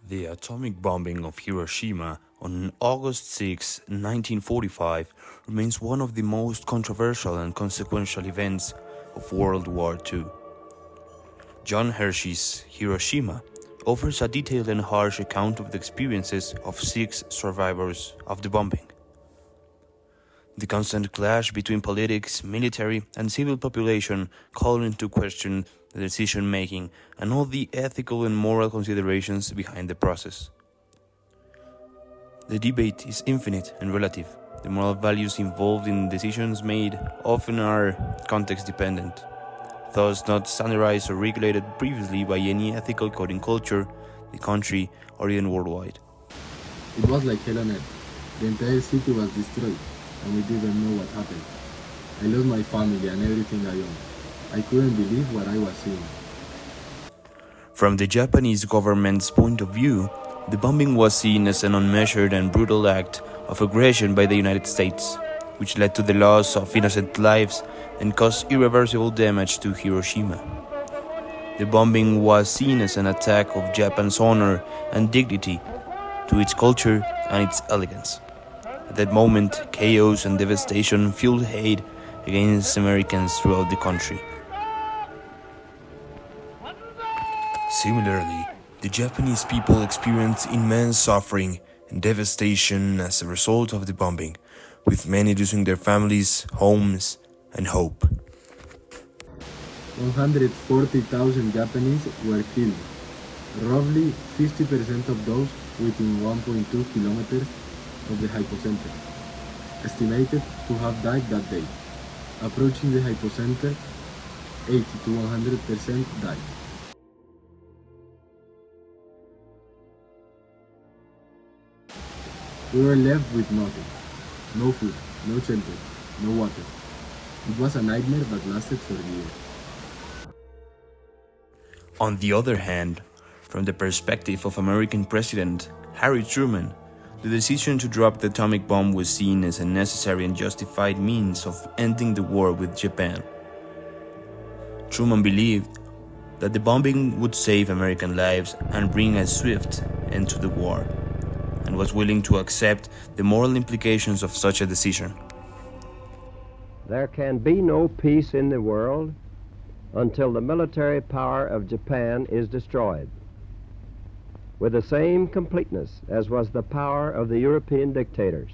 The atomic bombing of Hiroshima on August 6, 1945 remains one of the most controversial and consequential events of World War II. John Hershey's Hiroshima offers a detailed and harsh account of the experiences of 6 survivors of the bombing. The constant clash between politics, military, and civil population call into question the decision-making and all the ethical and moral considerations behind the process. The debate is infinite and relative. The moral values involved in decisions made often are context-dependent, thus not standardized or regulated previously by any ethical code in culture, the country, or even worldwide. It was like hell on earth. The entire city was destroyed, and we didn't know what happened. I lost my family and everything I owned. I couldn't believe what I was seeing. From the Japanese government's point of view, the bombing was seen as an unmeasured and brutal act of aggression by the United States, which led to the loss of innocent lives and caused irreversible damage to Hiroshima. The bombing was seen as an attack of Japan's honor and dignity, to its culture and its elegance. At that moment, chaos and devastation fueled hate against Americans throughout the country. Similarly, the Japanese people experienced immense suffering and devastation as a result of the bombing, with many losing their families, homes, and hope. 140,000 Japanese were killed, roughly 50% of those within 1.2 kilometers of the hypocenter, estimated to have died that day. Approaching the hypocenter, 80 to 100% died. We were left with nothing. No food, no shelter, no water. It was a nightmare that lasted for years. On the other hand, from the perspective of American President Harry Truman, the decision to drop the atomic bomb was seen as a necessary and justified means of ending the war with Japan. Truman believed that the bombing would save American lives and bring a swift end to the war, and was willing to accept the moral implications of such a decision. There can be no peace in the world until the military power of Japan is destroyed, with the same completeness as was the power of the European dictators.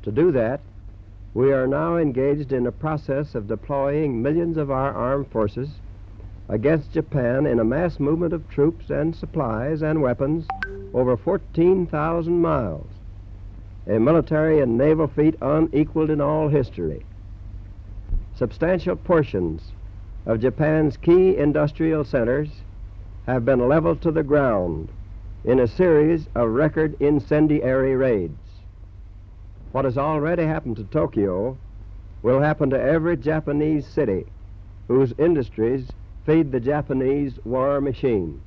To do that, we are now engaged in a process of deploying millions of our armed forces against Japan in a mass movement of troops and supplies and weapons over 14,000 miles, a military and naval feat unequaled in all history. Substantial portions of Japan's key industrial centers have been leveled to the ground in a series of record incendiary raids. What has already happened to Tokyo will happen to every Japanese city whose industries feed the Japanese war machine.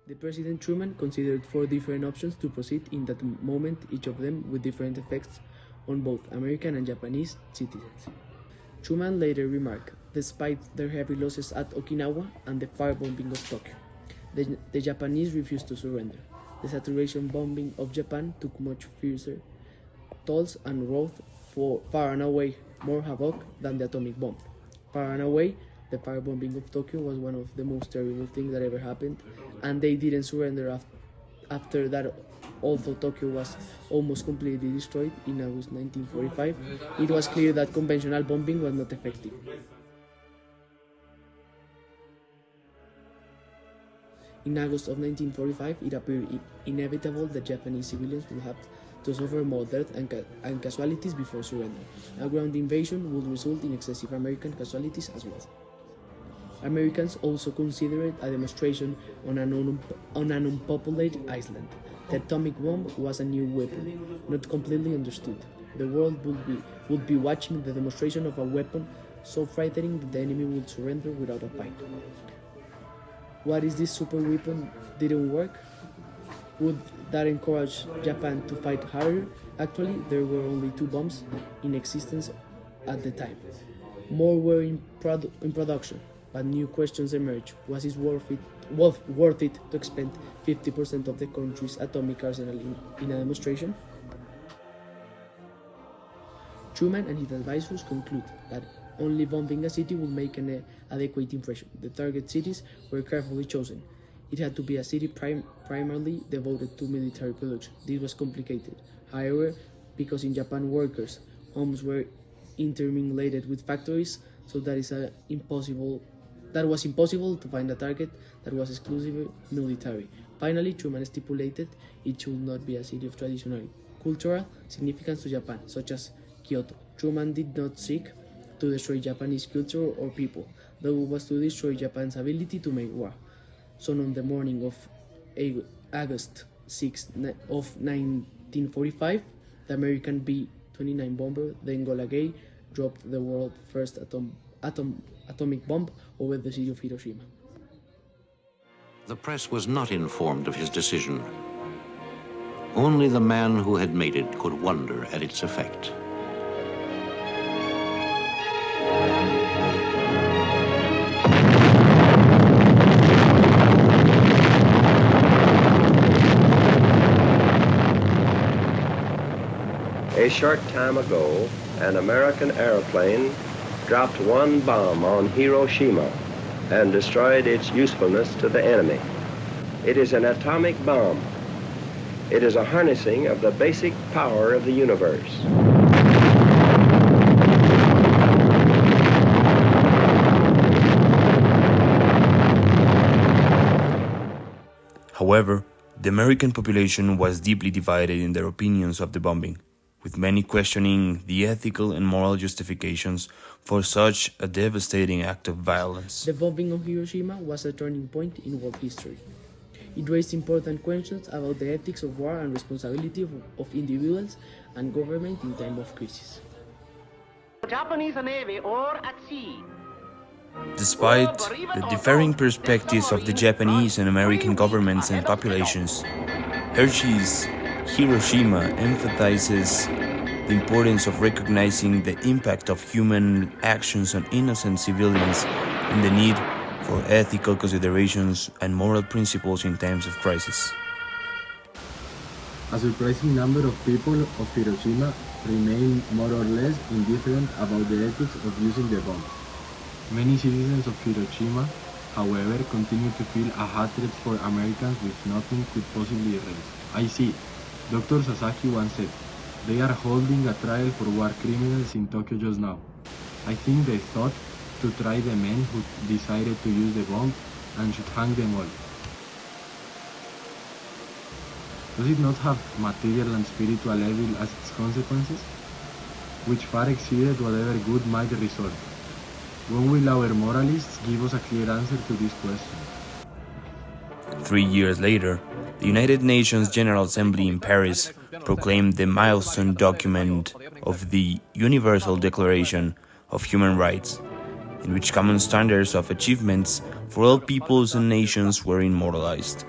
The President Truman considered 4 different options to proceed in that moment, each of them with different effects on both American and Japanese citizens. Truman later remarked, despite their heavy losses at Okinawa and the firebombing of Tokyo, the Japanese refused to surrender. The saturation bombing of Japan took much fiercer tolls and wrought far and away more havoc than the atomic bomb. Far and away, the firebombing of Tokyo was one of the most terrible things that ever happened, and they didn't surrender after that. Although Tokyo was almost completely destroyed in August 1945, it was clear that conventional bombing was not effective. In August of 1945, it appeared inevitable that Japanese civilians would have to suffer more death and casualties before surrender. A ground invasion would result in excessive American casualties as well. Americans also considered a demonstration on an unpopulated island. The atomic bomb was a new weapon, not completely understood. The world would be watching the demonstration of a weapon so frightening that the enemy would surrender without a fight. What is this super weapon didn't work? Would that encourage Japan to fight harder? Actually, there were only 2 bombs in existence at the time. More were in production, but new questions emerge. Was it worth it to expend 50% of the country's atomic arsenal in a demonstration? Truman and his advisors conclude that only bombing a city would make an adequate impression. The target cities were carefully chosen. It had to be a city primarily devoted to military production. This was complicated, however, because in Japan workers' homes were intermingled with factories, so that was impossible to find a target that was exclusively military. Finally, Truman stipulated it should not be a city of traditional cultural significance to Japan, such as Kyoto. Truman did not seek to destroy Japanese culture or people, though it was to destroy Japan's ability to make war. So on the morning of August 6 of 1945, the American B-29 bomber, the Enola Gay, dropped the world's first atomic bomb over the city of Hiroshima. The press was not informed of his decision. Only the man who had made it could wonder at its effect. A short time ago, an American airplane dropped one bomb on Hiroshima and destroyed its usefulness to the enemy. It is an atomic bomb. It is a harnessing of the basic power of the universe. However, the American population was deeply divided in their opinions of the bombing, with many questioning the ethical and moral justifications for such a devastating act of violence. The bombing of Hiroshima was a turning point in world history. It raised important questions about the ethics of war and responsibility of individuals and government in time of crisis. Japanese Navy or at sea. Despite the differing perspectives of the Japanese and American governments and populations, Hershey's Hiroshima emphasizes the importance of recognizing the impact of human actions on innocent civilians and the need for ethical considerations and moral principles in times of crisis. A surprising number of people of Hiroshima remain more or less indifferent about the ethics of using the bomb. Many citizens of Hiroshima, however, continue to feel a hatred for Americans which nothing could possibly erase. I see. Dr. Sasaki once said, "They are holding a trial for war criminals in Tokyo just now. I think they thought to try the men who decided to use the bomb and should hang them all." Does it not have material and spiritual evil as its consequences, which far exceeded whatever good might result? When will our moralists give us a clear answer to this question? 3 years later, the United Nations General Assembly in Paris proclaimed the milestone document of the Universal Declaration of Human Rights, in which common standards of achievements for all peoples and nations were immortalized.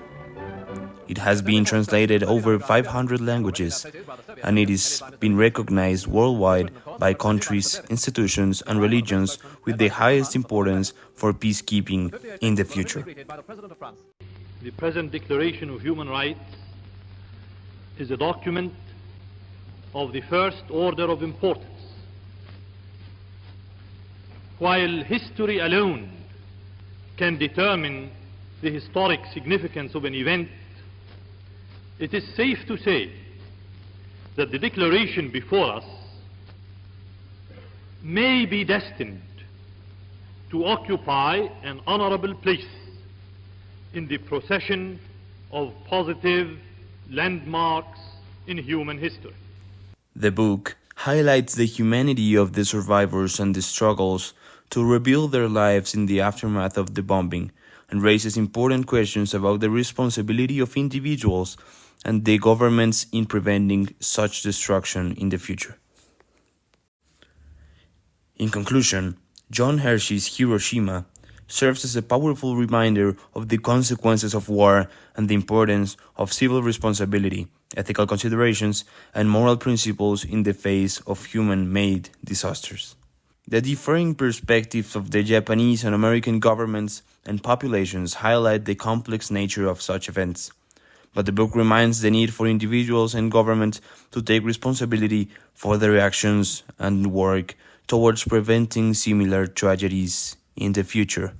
It has been translated over 500 languages, and it is been recognized worldwide by countries, institutions, and religions with the highest importance for peacekeeping in the future. The present Declaration of Human Rights is a document of the first order of importance. While history alone can determine the historic significance of an event, it is safe to say that the declaration before us may be destined to occupy an honorable place in the procession of positive landmarks in human history. The book highlights the humanity of the survivors and the struggles to rebuild their lives in the aftermath of the bombing, and raises important questions about the responsibility of individuals and the governments in preventing such destruction in the future. In conclusion, John Hershey's Hiroshima serves as a powerful reminder of the consequences of war and the importance of civil responsibility, ethical considerations, and moral principles in the face of human-made disasters. The differing perspectives of the Japanese and American governments and populations highlight the complex nature of such events. But the book reminds the need for individuals and government to take responsibility for their actions and work towards preventing similar tragedies in the future.